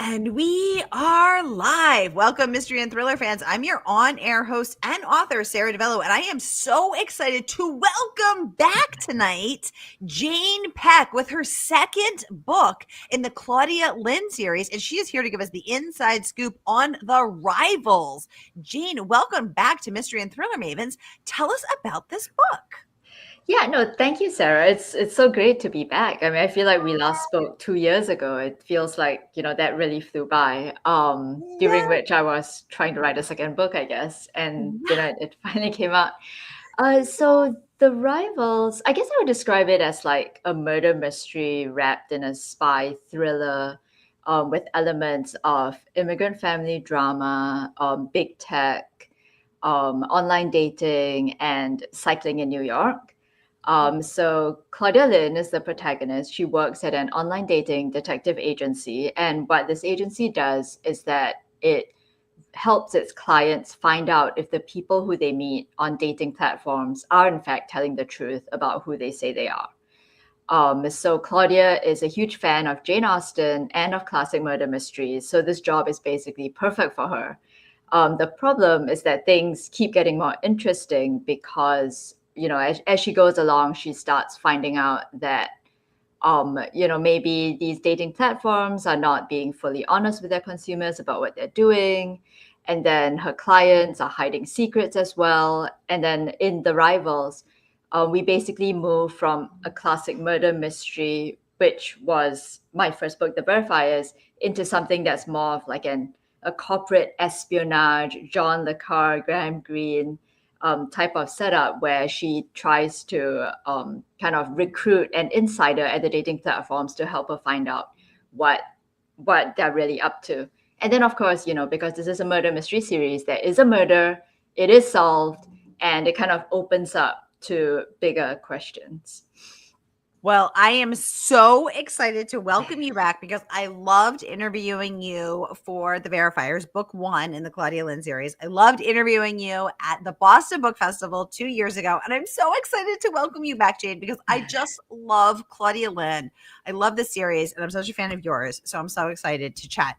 And we are live. Welcome, mystery and thriller fans. I'm your on-air host and author, Sara DiVello, and I am so excited to welcome back tonight Jane Pek with her second book in the Claudia Lin series, and she is here to give us the inside scoop on The Rivals. Jane, welcome back to Mystery and Thriller Mavens. Tell us about this book. Yeah, no, thank you, Sarah. It's so great to be back. I mean, I feel like we last spoke 2 years ago. It feels like, that really flew by. During which I was trying to write a second book, I guess, and it finally came out. So The Rivals, I guess I would describe it as like a murder mystery wrapped in a spy thriller, with elements of immigrant family drama, big tech, online dating, and cycling in New York. So Claudia Lin is the protagonist. She works at an online dating detective agency. And what this agency does is that it helps its clients find out if the people who they meet on dating platforms are in fact telling the truth about who they say they are. So Claudia is a huge fan of Jane Austen and of classic murder mysteries. So this job is basically perfect for her. The problem is that things keep getting more interesting because, as she goes along, she starts finding out that, maybe these dating platforms are not being fully honest with their consumers about what they're doing. And then her clients are hiding secrets as well. And then in The Rivals, we basically move from a classic murder mystery, which was my first book, The Verifiers, into something that's more of like a corporate espionage, John le Carre, Graham Greene type of setup where she tries to kind of recruit an insider at the dating platforms to help her find out what they're really up to. And then, of course, because this is a murder mystery series, there is a murder, it is solved, and it kind of opens up to bigger questions. Well, I am so excited to welcome you back because I loved interviewing you for the Verifiers, book 1 in the Claudia Lin series. I loved interviewing you at the Boston Book Festival 2 years ago. And I'm so excited to welcome you back, Jane, because I just love Claudia Lin. I love the series and I'm such a fan of yours. So I'm so excited to chat.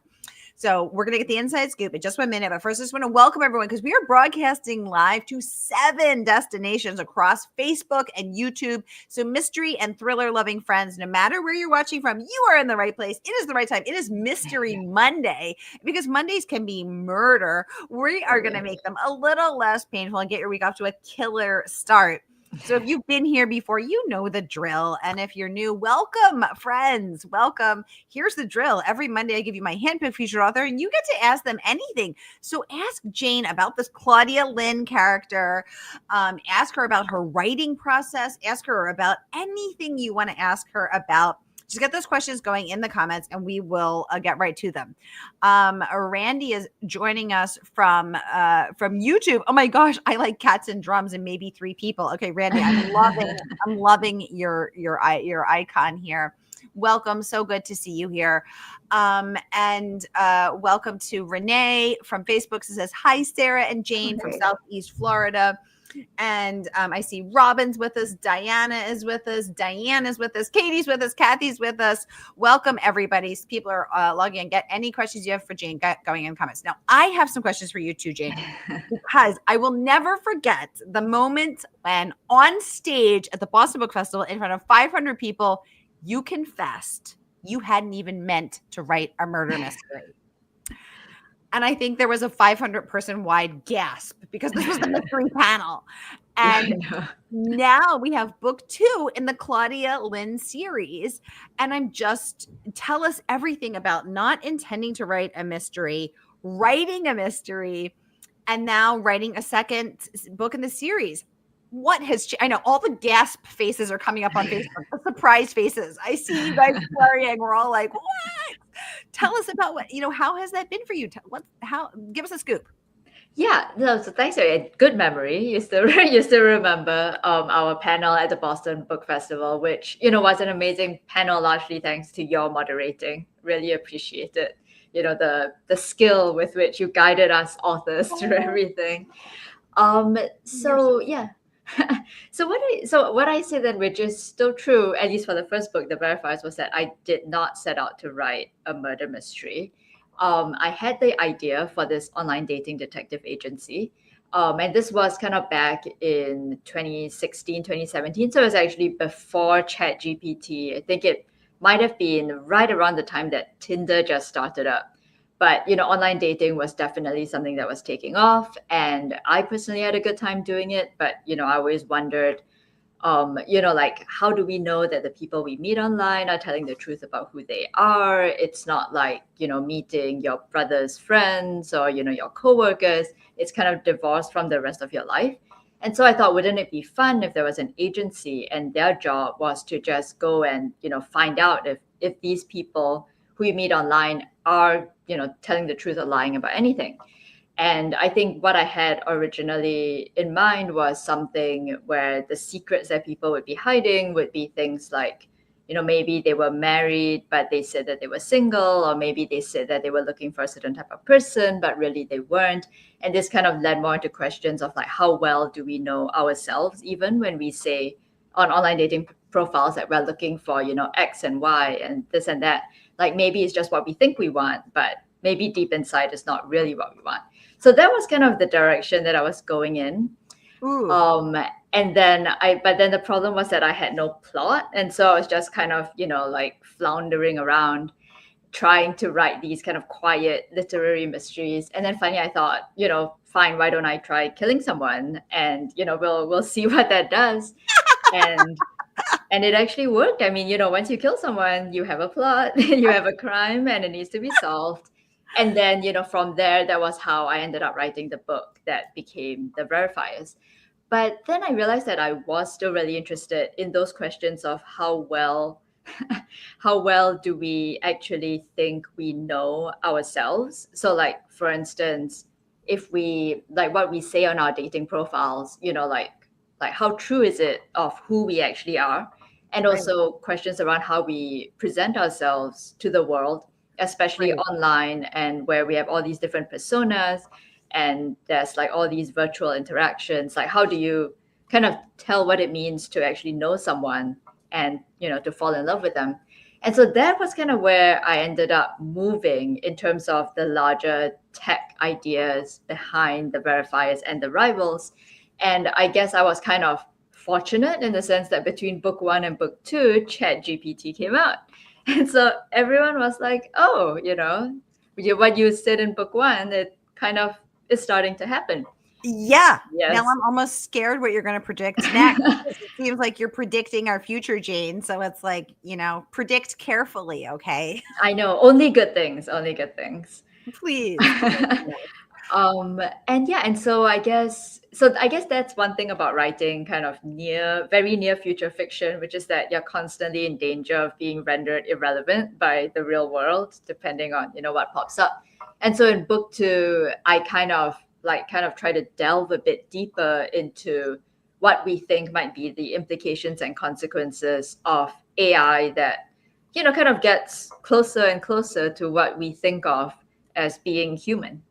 So we're going to get the inside scoop in just 1 minute. But first, I just want to welcome everyone because we are broadcasting live to 7 destinations across Facebook and YouTube. So mystery and thriller loving friends, no matter where you're watching from, you are in the right place. It is the right time. It is Mystery Monday because Mondays can be murder. We are going to make them a little less painful and get your week off to a killer start. So if you've been here before, you know the drill. And if you're new, welcome, friends. Welcome. Here's the drill. Every Monday, I give you my handpicked featured author, and you get to ask them anything. So ask Jane about this Claudia Lin character. Ask her about her writing process. Ask her about anything you want to ask her about. Just get those questions going in the comments and we will get right to them. Randy is joining us from YouTube. Oh my gosh, I like cats and drums and maybe 3 people. Okay, Randy, I'm loving your icon here. Welcome. So good to see you here. And welcome to Renee from Facebook. Who says, hi, Sarah and Jane from Southeast Florida. And I see Robin's with us. Diana is with us. Diane is with us. Katie's with us. Kathy's with us. Welcome, everybody. People are logging in. Get any questions you have for Jane going in comments. Now, I have some questions for you too, Jane, because I will never forget the moment when on stage at the Boston Book Festival in front of 500 people, you confessed you hadn't even meant to write a murder mystery. And I think there was a 500 person wide gasp because this was the mystery panel. And now we have book 2 in the Claudia Lin series. And tell us everything about not intending to write a mystery, writing a mystery, and now writing a second book in the series. What has I know all the gasp faces are coming up on Facebook, the surprise faces. I see you guys flurrying. We're all like, what? Tell us about how has that been for you? Give us a scoop. Yeah, no, so thanks for a good memory. You still remember our panel at the Boston Book Festival, which was an amazing panel, largely thanks to your moderating. Really appreciate it. The skill with which you guided us authors through everything. So yeah. So what I say then, which is still true, at least for the first book, The Verifiers, was that I did not set out to write a murder mystery. I had the idea for this online dating detective agency. And this was kind of back in 2016, 2017. So it was actually before ChatGPT. I think it might have been right around the time that Tinder just started up. But, online dating was definitely something that was taking off. And I personally had a good time doing it. But, I always wondered, like, how do we know that the people we meet online are telling the truth about who they are? It's not like, meeting your brother's friends or, your coworkers. It's kind of divorced from the rest of your life. And so I thought, wouldn't it be fun if there was an agency and their job was to just go and, find out if these people who you meet online are, telling the truth or lying about anything. And I think what I had originally in mind was something where the secrets that people would be hiding would be things like, maybe they were married, but they said that they were single, or maybe they said that they were looking for a certain type of person, but really they weren't. And this kind of led more into questions of like, how well do we know ourselves, even when we say on online dating profiles that we're looking for, X and Y and this and that. Like maybe it's just what we think we want, but maybe deep inside it's not really what we want. So that was kind of the direction that I was going in. Ooh. But then the problem was that I had no plot. And so I was just kind of, like floundering around trying to write these kind of quiet literary mysteries. And then finally I thought, fine, why don't I try killing someone? And, we'll see what that does. And it actually worked. I mean, once you kill someone, you have a plot, you have a crime, and it needs to be solved. And then, from there, that was how I ended up writing the book that became the Verifiers. But then I realized that I was still really interested in those questions of how well do we actually think we know ourselves. So like, for instance, if we like what we say on our dating profiles, like how true is it of who we actually are? And also questions around how we present ourselves to the world, especially online, and where we have all these different personas and there's like all these virtual interactions. Like how do you kind of tell what it means to actually know someone and to fall in love with them? And so that was kind of where I ended up moving in terms of the larger tech ideas behind the Verifiers and the Rivals. And I guess I was kind of fortunate in the sense that between book 1 and book 2, ChatGPT came out. And so everyone was like, oh, what you said in book 1, it kind of is starting to happen. Yeah. Yes. Now I'm almost scared what you're going to predict next. It seems like you're predicting our future, Jane. So it's like, predict carefully, okay? I know. Only good things. Only good things. Please. And so I guess that's one thing about writing kind of very near future fiction, which is that you're constantly in danger of being rendered irrelevant by the real world, depending on what pops up. And so in book 2, I kind of try to delve a bit deeper into what we think might be the implications and consequences of AI that kind of gets closer and closer to what we think of as being human.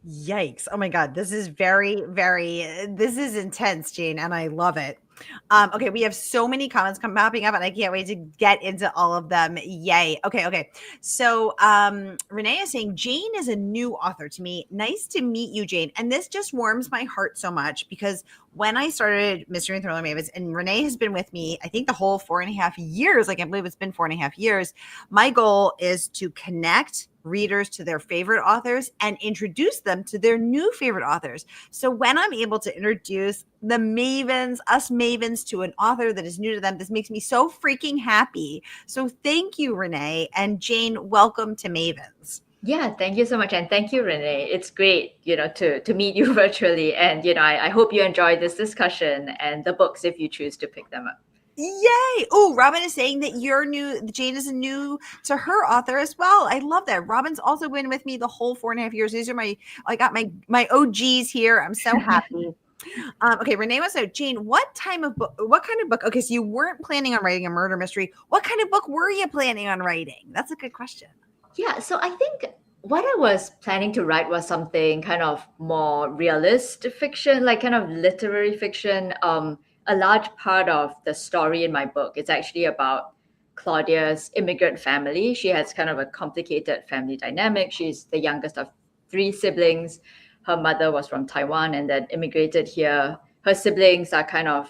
Yikes. Oh my God. This is very, very, this is intense, Jane, and I love it. Okay, we have so many comments popping up, and I can't wait to get into all of them. Yay. Okay. So Renee is saying, Jane is a new author to me. Nice to meet you, Jane. And this just warms my heart so much because when I started Mystery and Thriller Mavens, and Renee has been with me, I think the whole 4.5 years, I can't believe it's been 4.5 years. My goal is to connect readers to their favorite authors and introduce them to their new favorite authors. So when I'm able to introduce the mavens, us mavens, to an author that is new to them, this makes me so freaking happy. So thank you, Renee. And Jane, welcome to Mavens. Yeah, thank you so much. And thank you, Renee. It's great, to meet you virtually. And, I hope you enjoy this discussion and the books if you choose to pick them up. Yay! Oh, Robin is saying that you're new. Jane is new to her author as well. I love that. Robin's also been with me the whole 4.5 years. These are I got my OGs here. I'm so happy. Okay, Renee wants to know, Jane, what kind of book? Okay, so you weren't planning on writing a murder mystery. What kind of book were you planning on writing? That's a good question. Yeah, so I think what I was planning to write was something kind of more realist fiction, like kind of literary fiction. A large part of the story in my book is actually about Claudia's immigrant family. She has kind of a complicated family dynamic. She's the youngest of 3 siblings. Her mother was from Taiwan and then immigrated here. Her siblings are kind of,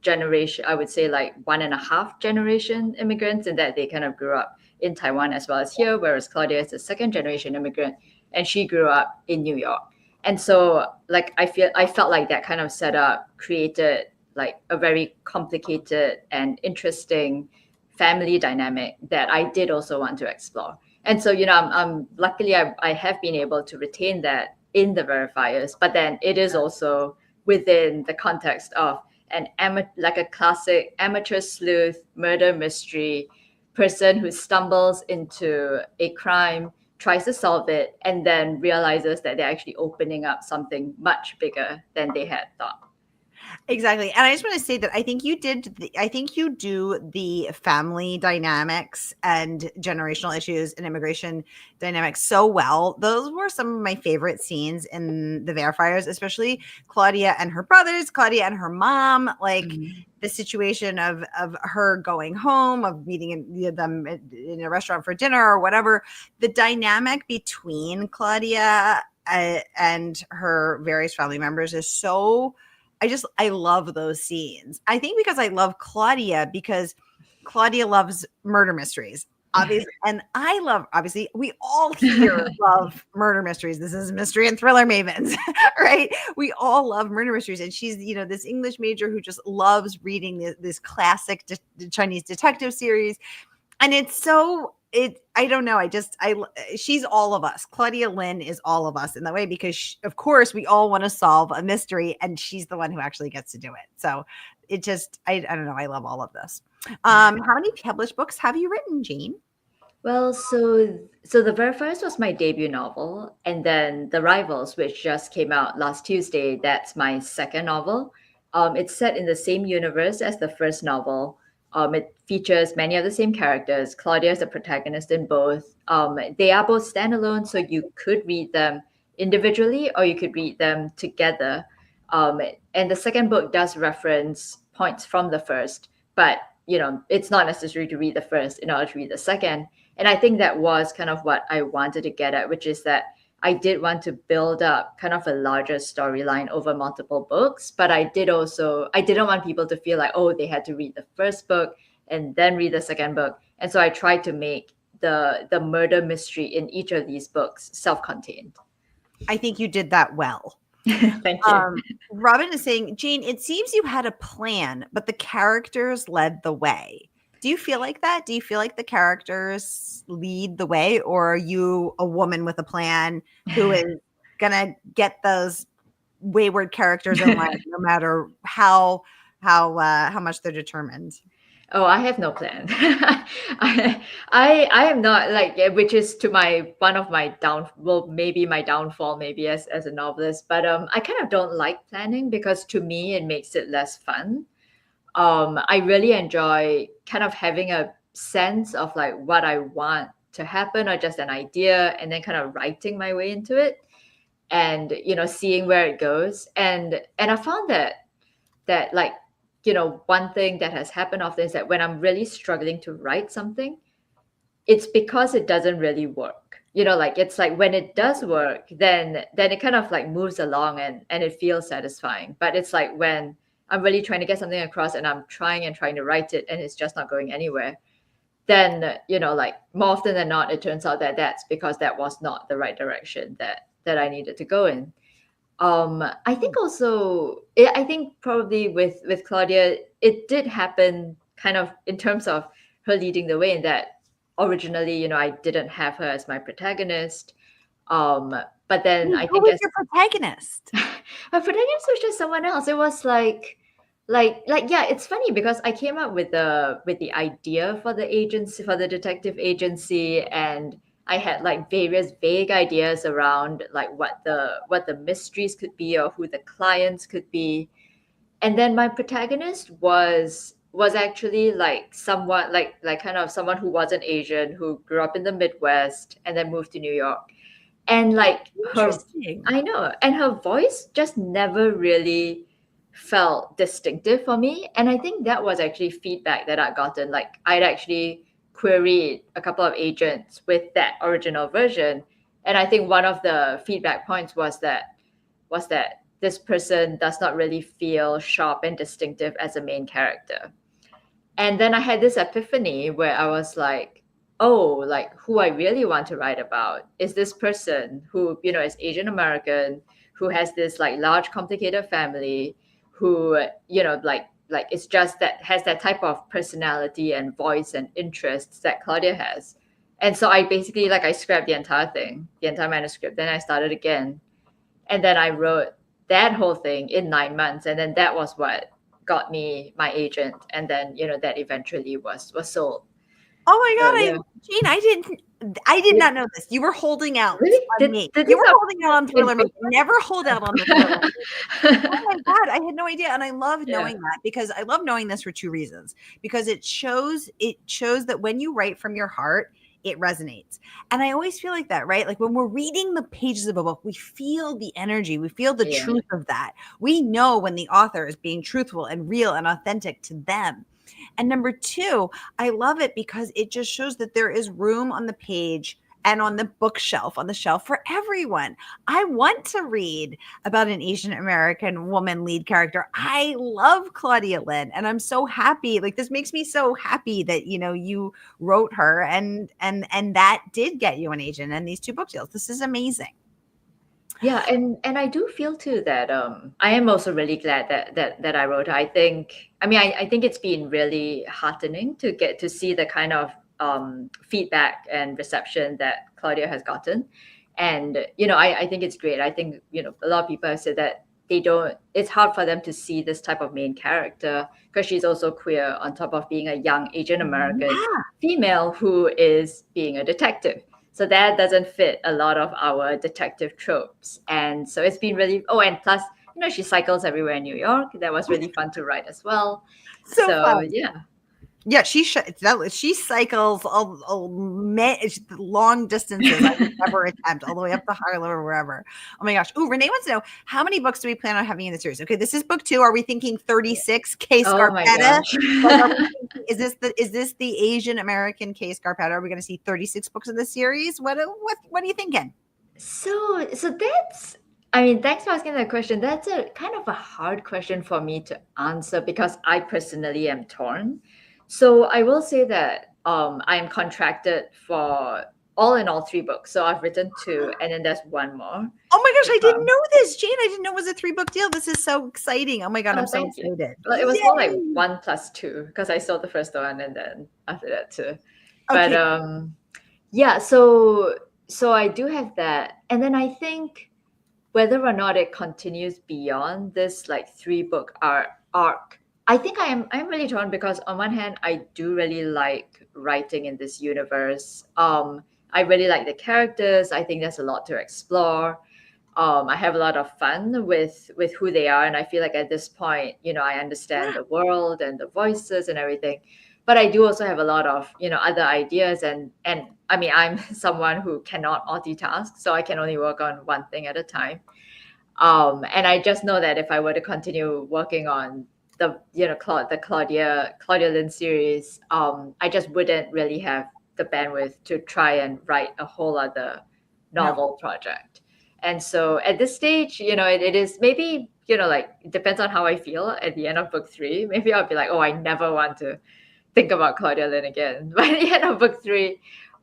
generation, I would say like 1.5 generation immigrants, in that they kind of grew up in Taiwan as well as here, whereas Claudia is a second-generation immigrant and she grew up in New York. And so like I felt like that kind of setup created like a very complicated and interesting family dynamic that I did also want to explore. And so, I'm luckily I have been able to retain that in the Verifiers, but then it is also within the context of like a classic amateur sleuth murder mystery person who stumbles into a crime, tries to solve it, and then realizes that they're actually opening up something much bigger than they had thought. Exactly. And I just want to say that I think you do the family dynamics and generational issues and immigration dynamics so well. Those were some of my favorite scenes in the Verifiers, especially Claudia and her brothers, Claudia and her mom, like the situation of her going home, of meeting them in a restaurant for dinner or whatever. The dynamic between Claudia and her various family members is so, I love those scenes. I think because I love Claudia, because Claudia loves murder mysteries, obviously. And I love, obviously, we all here love murder mysteries. This is Mystery and Thriller Mavens, right? We all love murder mysteries. And she's, this English major who just loves reading this classic Chinese detective series. And it's so, I don't know. She's all of us. Claudia Lin is all of us in that way, because of course we all want to solve a mystery and she's the one who actually gets to do it. So it just, I don't know. I love all of this. How many published books have you written, Jane? Well, so The Verifiers was my debut novel, and then The Rivals, which just came out last Tuesday, that's my second novel. It's set in the same universe as the first novel. It features many of the same characters. Claudia is the protagonist in both. They are both standalone, so you could read them individually or you could read them together. And the second book does reference points from the first, but it's not necessary to read the first in order to read the second. And I think that was kind of what I wanted to get at, which is that I did want to build up kind of a larger storyline over multiple books, but I didn't want people to feel like, oh, they had to read the first book and then read the second book. And so I tried to make the murder mystery in each of these books self-contained. I think you did that well. Thank you. Robin is saying, Jane, it seems you had a plan, but the characters led the way. Do you feel like that? Do you feel like the characters lead the way, or are you a woman with a plan who is going to get those wayward characters in line no matter how much they're determined? Oh, I have no plan. I am not like, which is to maybe my downfall, maybe as a novelist. But I kind of don't like planning, because to me it makes it less fun. I really enjoy kind of having a sense of like what I want to happen, or just an idea, and then kind of writing my way into it, and seeing where it goes. And I found that like, one thing that has happened often is that when I'm really struggling to write something, it's because it doesn't really work. Like it's like when it does work, then it kind of like moves along and it feels satisfying. But it's like when I'm really trying to get something across and I'm trying to write it and it's just not going anywhere, then, like more often than not, it turns out that that's because that was not the right direction that I needed to go in. I think also, I think probably with Claudia, it did happen kind of in terms of her leading the way, in that originally, I didn't have her as my protagonist. But then I Who think was your protagonist? her protagonist was just someone else. It was like yeah, it's funny because I came up with the idea for the agency, for the detective agency, and I had like various vague ideas around like what the mysteries could be or who the clients could be. And then my protagonist was actually like somewhat like kind of someone who wasn't Asian, who grew up in the Midwest and then moved to New York. And like her, Interesting. I know, and her voice just never really felt distinctive for me. And I think that was actually feedback that I'd gotten. Like I'd actually queried a couple of agents with that original version. And I think one of the feedback points was that this person does not really feel sharp and distinctive as a main character. And then I had this epiphany where I was like, oh, like who I really want to write about is this person who, is Asian American, who has this like large, complicated family, who, like it's just that has that type of personality and voice and interests that Claudia has. And so I basically I scrapped the entire thing, the entire manuscript, then I started again. And then I wrote that whole thing in 9 months. And then that was what got me my agent. And then, that eventually was sold. Oh my So, God, yeah. Jane, I did not know this. You were holding out Really? on me. You were holding out on Thriller Me. Never hold out on the Thriller Me. Oh my God, I had no idea. And I love knowing that, because I love knowing this for two reasons. Because it shows that when you write from your heart, it resonates. And I always feel like that, right? Like when we're reading the pages of a book, we feel the energy, we feel the truth of that. We know when the author is being truthful and real and authentic to them. And number two, I love it because it just shows that there is room on the page and on the bookshelf, on the shelf for everyone. I want to read about an Asian American woman lead character. I love Claudia Lin, and I'm so happy. Like, this makes me so happy that, you wrote her and that did get you an agent and these two book deals. This is amazing. Yeah, and I do feel too that I am also really glad that I wrote her. I think it's been really heartening to get to see the kind of feedback and reception that Claudia has gotten. And I think it's great. I think a lot of people have said that it's hard for them to see this type of main character because she's also queer on top of being a young Asian American female who is being a detective. So that doesn't fit a lot of our detective tropes. And so it's been really, and plus, she cycles everywhere in New York. That was really fun to write as well. So fun. Yeah. Yeah, she cycles long distances I would never attempt, all the way up to Harlem or wherever. Oh my gosh. Oh, Renee wants to know, how many books do we plan on having in the series? Okay, this is book 2. Are we thinking 36 K Oh my Scarpetta? gosh. Is this the Asian American K Scarpetta? Are we going to see 36 books in the series? What are you thinking? So that's, thanks for asking that question. That's a kind of a hard question for me to answer because I personally am torn. So I will say that I'm contracted for all in all 3 books. So I've written 2, and then there's 1 more. Oh my gosh, I didn't know this, Jane. I didn't know it was a 3-book deal. This is so exciting. Oh my God, I'm so excited. Well, it was more like 1 + 2 because I sold the first one and then after that 2. Okay. But yeah, so I do have that. And then I think whether or not it continues beyond this 3-book arc, I think I'm really torn because on one hand, I do really like writing in this universe. I really like the characters. I think there's a lot to explore. I have a lot of fun with who they are, and I feel like at this point, I understand the world and the voices and everything. But I do also have a lot of other ideas, and I'm someone who cannot multitask, so I can only work on one thing at a time. And I just know that if I were to continue working on the Claudia Lin series, I just wouldn't really have the bandwidth to try and write a whole other novel project. And so at this stage, it is maybe, it depends on how I feel at the end of book 3. Maybe I'll be like, oh, I never want to think about Claudia Lin again by the end of book 3.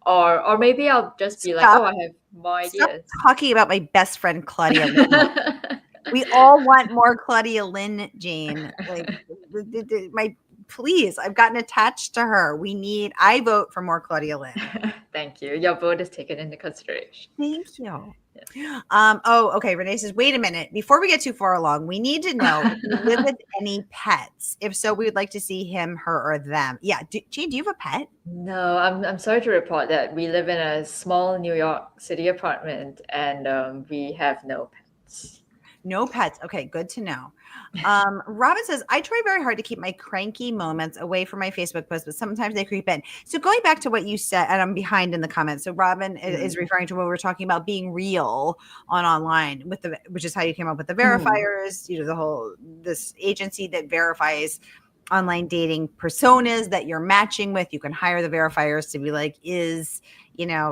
Or maybe I'll just be like, oh, I have more ideas. Stop talking about my best friend, Claudia Lin. We all want more Claudia Lin, Jane. Please, I've gotten attached to her. I vote for more Claudia Lin. Thank you. Your vote is taken into consideration. Thank you. Yeah. Okay. Renee says, wait a minute. Before we get too far along, we need to know if you live with any pets. If so, we would like to see him, her, or them. Yeah. Jane, do you have a pet? No, I'm sorry to report that we live in a small New York City apartment and we have no pets. No pets. Okay, good to know. Robin says, I try very hard to keep my cranky moments away from my Facebook posts, but sometimes they creep in. So going back to what you said, and I'm behind in the comments. So Robin is referring to what we're talking about being real on online which is how you came up with the verifiers, this agency that verifies online dating personas that you're matching with. You can hire the verifiers to be like, is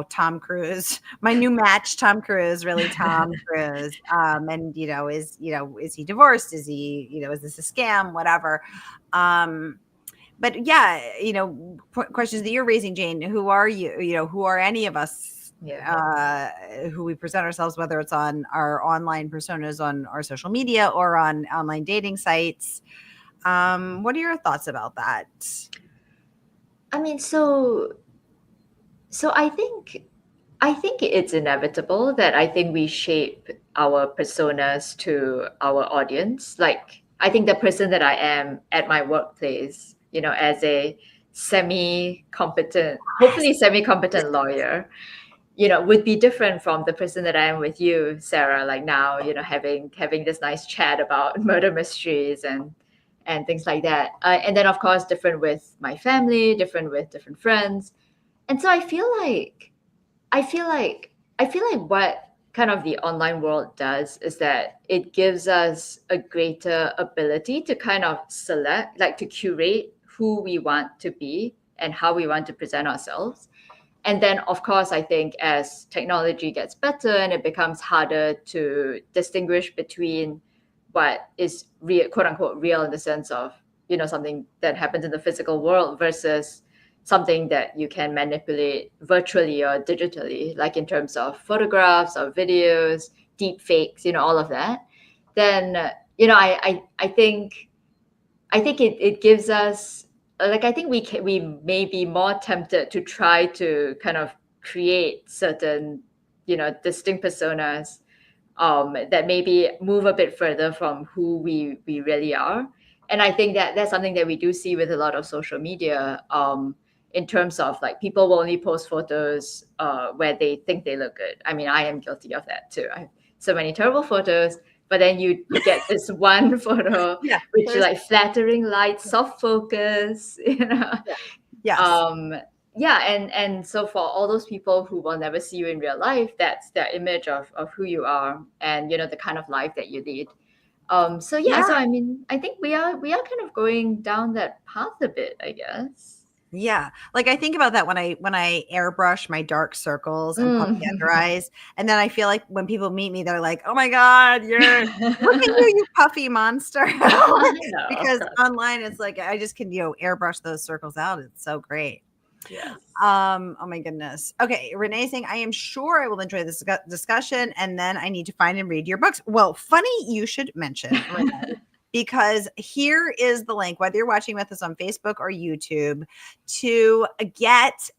Tom Cruise, my new match, Tom Cruise, really Tom Cruise? And is he divorced? Is he, is this a scam? Whatever. But yeah, questions that you're raising, Jane, who are you? Who are any of us who we present ourselves, whether it's on our online personas on our social media or on online dating sites? What are your thoughts about that? I mean, so I think it's inevitable that I think we shape our personas to our audience. Like, I think the person that I am at my workplace, as a hopefully semi-competent lawyer, would be different from the person that I am with you, Sarah, like now, having this nice chat about murder mysteries and things like that. And then, of course, different with my family, different with different friends. And so I feel like what kind of the online world does is that it gives us a greater ability to kind of select, like to curate who we want to be and how we want to present ourselves. And then, of course, I think as technology gets better and it becomes harder to distinguish between what is real, quote unquote, real in the sense of, something that happens in the physical world versus something that you can manipulate virtually or digitally, like in terms of photographs or videos, deep fakes, all of that, then, I think it gives us, like, I think we may be more tempted to try to kind of create certain, distinct personas that maybe move a bit further from who we really are. And I think that that's something that we do see with a lot of social media, in terms of like people will only post photos where they think they look good. I mean, I am guilty of that too. I have so many terrible photos, but then you get this one photo which is like flattering light, soft focus, and so for all those people who will never see you in real life, that's their image of who you are and the kind of life that you lead. So I mean, I think we are kind of going down that path a bit, I guess. Yeah. Like I think about that when I airbrush my dark circles and puffy under eyes. And then I feel like when people meet me, they're like, oh my God, look at you puffy monster. Because online it's like I just can, airbrush those circles out. It's so great. Yes. Oh my goodness. Okay. Renee saying, I am sure I will enjoy this discussion. And then I need to find and read your books. Well, funny you should mention, Renee, because here is the link, whether you're watching with us on Facebook or YouTube, to get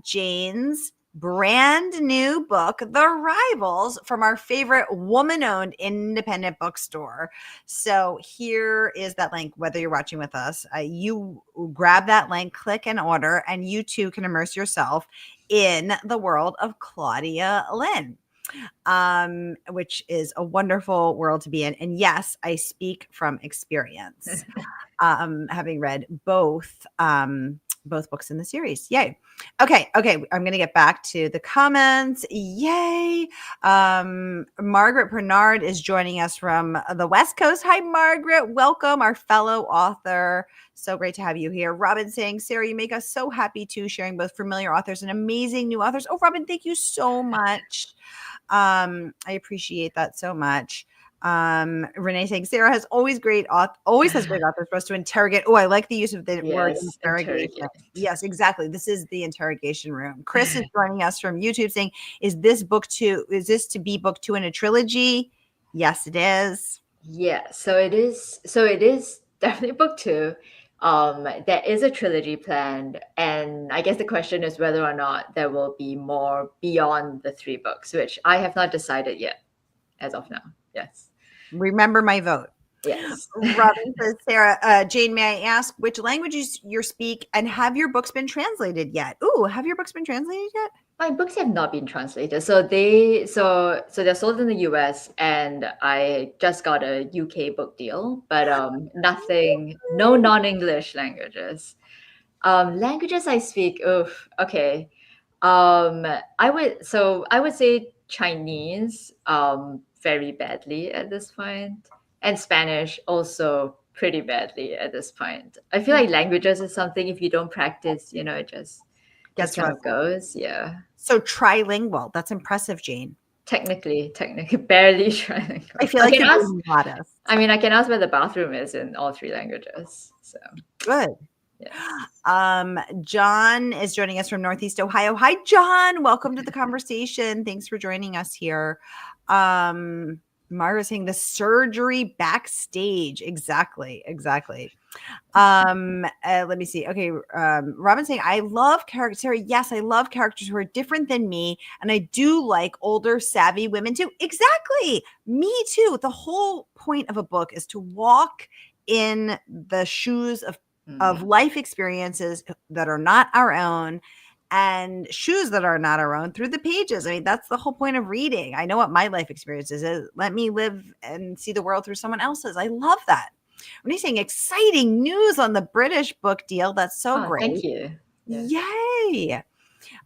Jane's brand new book, The Rivals, from our favorite woman-owned independent bookstore. So here is that link, whether you're watching with us. You grab that link, click and order, and you too can immerse yourself in the world of Claudia Lin, which is a wonderful world to be in. And yes, I speak from experience, having read both books in the series. Yay. Okay. I'm going to get back to the comments. Yay. Margaret Bernard is joining us from the West Coast. Hi, Margaret. Welcome, our fellow author. So great to have you here. Robin saying, Sarah, you make us so happy too, sharing both familiar authors and amazing new authors. Oh, Robin, thank you so much. I appreciate that so much. Renee saying, Sarah has always has great authors for us to interrogate. Oh, I like the use of the word interrogation. Yes, exactly. This is the interrogation room. Chris is joining us from YouTube saying, is this to be book 2 in a trilogy? Yes, it is. Yeah, so it is definitely book 2. There is a trilogy planned, and I guess the question is whether or not there will be more beyond the 3 books, which I have not decided yet as of now. Yes. Remember my vote. Yes. Robin says, Sarah, Jane, may I ask which languages you speak and have your books been translated yet? Ooh, have your books been translated yet? My books have not been translated. So they're sold in the US, and I just got a UK book deal, but nothing, no non-English languages. Languages I speak, oof, okay. I would say Chinese, very badly at this point, and Spanish also pretty badly at this point. I feel like languages is something, if you don't practice, it just Gets kind rough. of goes. Yeah. So trilingual. That's impressive, Jane. Technically, barely trying. I feel I like can you're ask. being modest. I mean, I can ask where the bathroom is in all three languages. So Good. yeah. John is joining us from Northeast Ohio. Hi, John. Welcome to the conversation. Thanks for joining us here. Myra's saying the surgery backstage. Exactly. Let me see. Okay. Robin's saying, I love characters. Sarah, yes, I love characters who are different than me. And I do like older, savvy women too. Exactly. Me too. The whole point of a book is to walk in the shoes of life experiences that are not our own and shoes that are not our own through the pages. I mean, that's the whole point of reading. I know what my life experiences is. Let me live and see the world through someone else's. I love that. When he's saying exciting news on the British book deal, that's so great. Thank you. Yeah. Yay.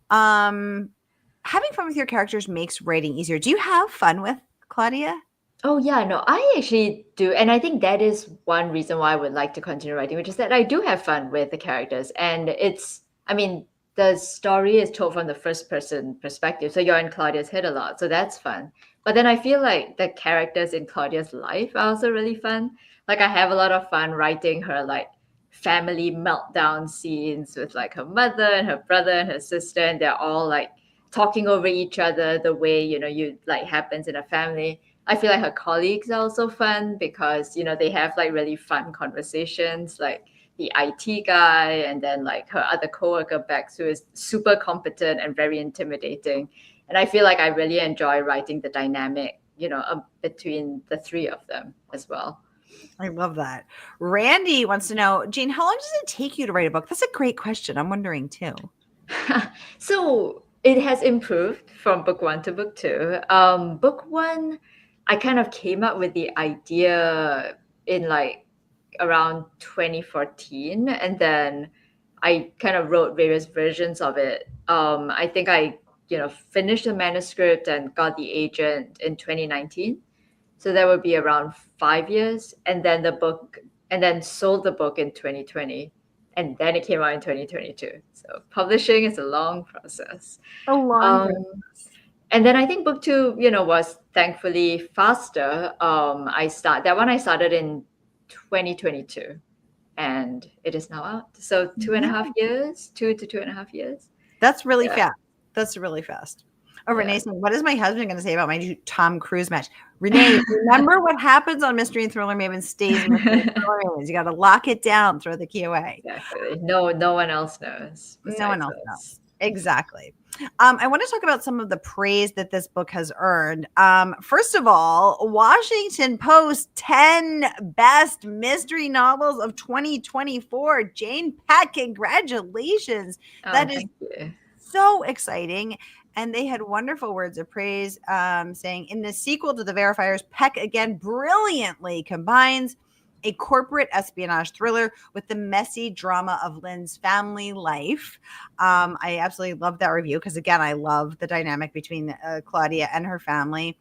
Having fun with your characters makes writing easier. Do you have fun with Claudia? Oh yeah, no, I actually do. And I think that is one reason why I would like to continue writing, which is that I do have fun with the characters. And the story is told from the first person perspective. So you're in Claudia's head a lot. So that's fun. But then I feel like the characters in Claudia's life are also really fun. Like I have a lot of fun writing her like family meltdown scenes with like her mother and her brother and her sister, and they're all like talking over each other the way, you like happens in a family. I feel like her colleagues are also fun because, they have like really fun conversations, like the IT guy and then like her other coworker Bex, who is super competent and very intimidating. And I feel like I really enjoy writing the dynamic, between the three of them as well. I love that. Randy wants to know, Jane, how long does it take you to write a book? That's a great question. I'm wondering too. So it has improved from book one to book two. Book one, I kind of came up with the idea in like around 2014, and then I kind of wrote various versions of it. I think I, finished the manuscript and got the agent in 2019. So that would be around 5 years. And then sold the book in 2020. And then it came out in 2022. So publishing is a long process. A long And then I think book two, was thankfully faster. I started in 2022, and it is now out. So 2.5 years, 2.5 years. That's really fast. That's really fast. Oh, Renee saying, what is my husband going to say about my Tom Cruise match? Renee, remember what happens on Mystery and Thriller Maven stays in Mystery and Thriller Mavens. You got to lock it down, throw the key away. Exactly. No one else knows. No one else knows. Exactly. I want to talk about some of the praise that this book has earned. First of all, Washington Post 10 best mystery novels of 2024. Jane Pek, congratulations. That is so exciting. And they had wonderful words of praise, saying in the sequel to the Verifiers, Pek again brilliantly combines a corporate espionage thriller with the messy drama of Lynn's family life. I absolutely love that review because, again, I love the dynamic between Claudia and her family.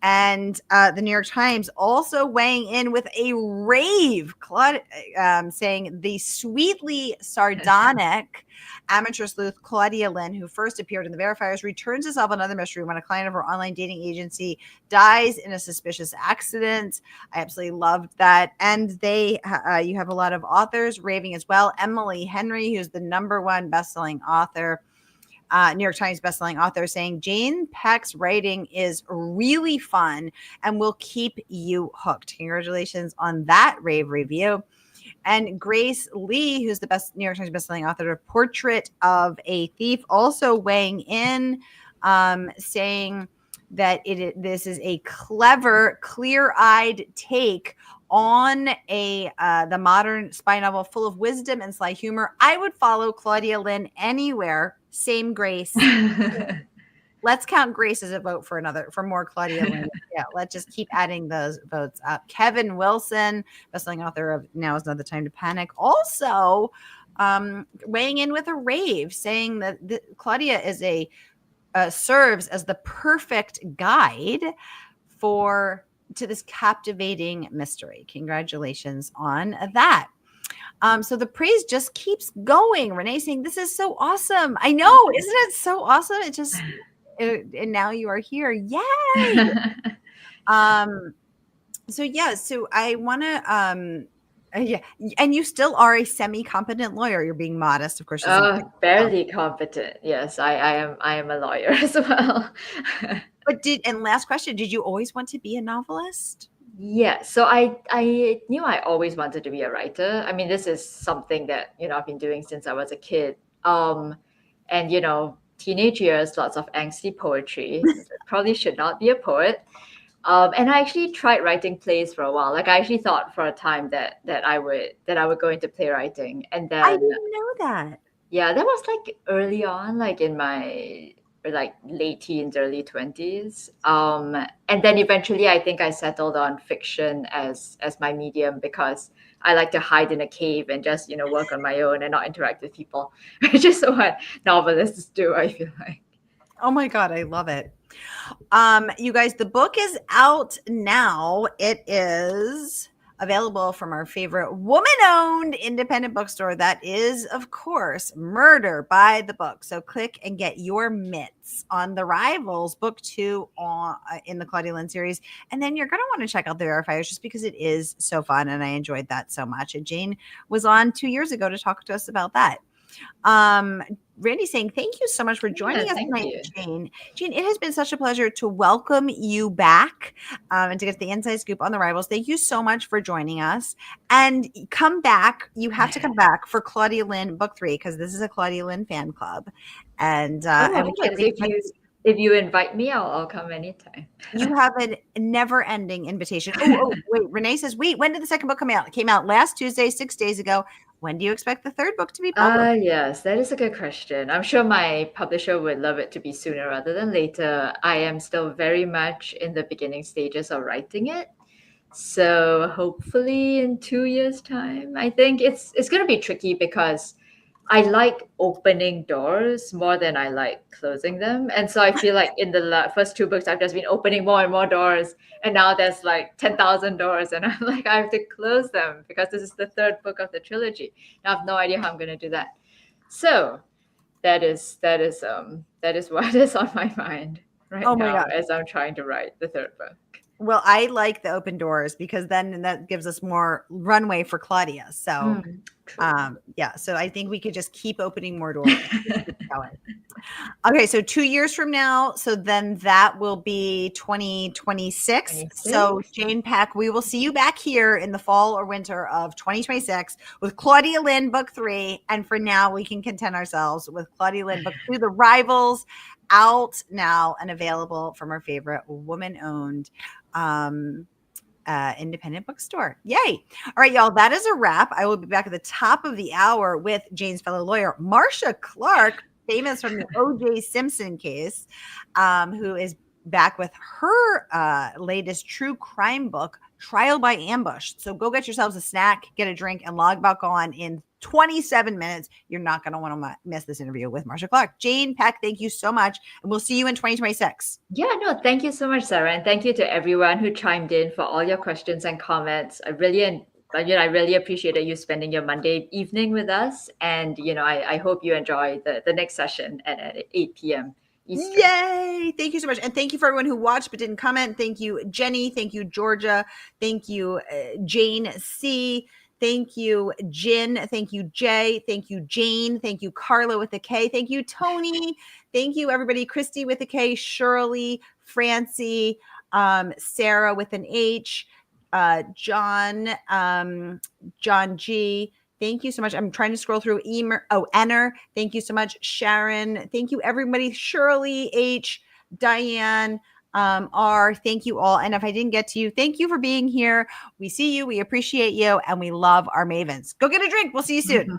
And the New York Times also weighing in with a rave, saying the sweetly sardonic amateur sleuth Claudia Lin, who first appeared in the Verifiers, returns to solve another mystery when a client of her online dating agency dies in a suspicious accident. I absolutely loved that. And you have a lot of authors raving as well. Emily Henry, who's the #1 bestselling author, New York Times bestselling author, saying Jane Pek's writing is really fun and will keep you hooked. Congratulations on that rave review. And Grace Lee, who's the New York Times bestselling author of Portrait of a Thief, also weighing in, saying that this is a clever, clear-eyed take on the modern spy novel full of wisdom and sly humor. I would follow Claudia Lin anywhere Same Grace. Let's count Grace as a vote for more Claudia Lin. Yeah, let's just keep adding those votes up. Kevin Wilson, bestselling author of Now Is Not the Time to Panic, also weighing in with a rave, saying that Claudia is serves as the perfect guide to this captivating mystery. Congratulations on that. So the praise just keeps going. Renee saying, this is so awesome. I know, isn't it so awesome? And now you are here. Yay. So I want to, yeah. And you still are a semi-competent lawyer. You're being modest, of course. Barely competent. Yes, I am a lawyer as well. And last question, did you always want to be a novelist? Yeah, so I knew I always wanted to be a writer. I mean, this is something that, I've been doing since I was a kid. And teenage years, lots of angsty poetry. Probably should not be a poet. And I actually tried writing plays for a while. Like I actually thought for a time that I would go into playwriting. And then I didn't know that. Yeah, that was like early on, like in my late teens, early 20s. And then eventually I think I settled on fiction as my medium because I like to hide in a cave and just, work on my own and not interact with people, which is what novelists do, I feel like. Oh my God, I love it. You guys, the book is out now. It is available from our favorite woman-owned independent bookstore. That is, of course, Murder by the Book. So click and get your mitts on The Rivals, book 2 in the Claudia Lin series. And then you're going to want to check out The Verifiers just because it is so fun. And I enjoyed that so much. And Jane was on 2 years ago to talk to us about that. Randy saying, thank you so much for joining us tonight, Jane. Jane, it has been such a pleasure to welcome you back and to get the inside scoop on The Rivals. Thank you so much for joining us. And come back. You have to come back for Claudia Lin book 3 because this is a Claudia Lin fan club. And, if you invite me, I'll come anytime. You have a never-ending invitation. Oh, wait. Renee says, wait, when did the second book come out? It came out last Tuesday, 6 days ago. When do you expect the third book to be published? Yes, that is a good question. I'm sure my publisher would love it to be sooner rather than later. I am still very much in the beginning stages of writing it. So hopefully in 2 years' time. I think it's going to be tricky because I like opening doors more than I like closing them. And so I feel like in the first 2 books, I've just been opening more and more doors. And now there's like 10,000 doors. And I'm like, I have to close them because this is the third book of the trilogy. I have no idea how I'm going to do that. So that is what is on my mind now as I'm trying to write the third book. Well, I like the open doors because then that gives us more runway for Claudia. So, so I think we could just keep opening more doors. Okay, so 2 years from now, so then that will be 2026. So Jane Pek, we will see you back here in the fall or winter of 2026 with Claudia Lin book 3. And for now, we can content ourselves with Claudia Lin book 2, The Rivals, out now and available from our favorite woman-owned independent bookstore. Yay. All right, y'all, that is a wrap. I will be back at the top of the hour with Jane's fellow lawyer, Marcia Clark, famous from the O.J. Simpson case, who is back with her latest true crime book, Trial by Ambush. So go get yourselves a snack, get a drink, and log back on in 27 minutes. You're not going to want to miss this interview with Marcia Clark. Jane Pek, thank you so much. And we'll see you in 2026. Yeah, no, thank you so much, Sarah. And thank you to everyone who chimed in for all your questions and comments. I really appreciated you spending your Monday evening with us. And, I hope you enjoy the next session at 8 p.m. Eastern. Yay! Thank you so much. And thank you for everyone who watched but didn't comment. Thank you, Jenny. Thank you, Georgia. Thank you, Jane C. Thank you, Jin. Thank you, Jay. Thank you, Jane. Thank you, Carla with a K. Thank you, Tony. Thank you, everybody. Christy with a K. Shirley, Francie, Sarah with an H, John, John G. Thank you so much. I'm trying to scroll through. Enner. Thank you so much. Sharon. Thank you, everybody. Shirley H. Diane. R. Thank you all. And if I didn't get to you, thank you for being here. We see you. We appreciate you. And we love our mavens. Go get a drink. We'll see you soon.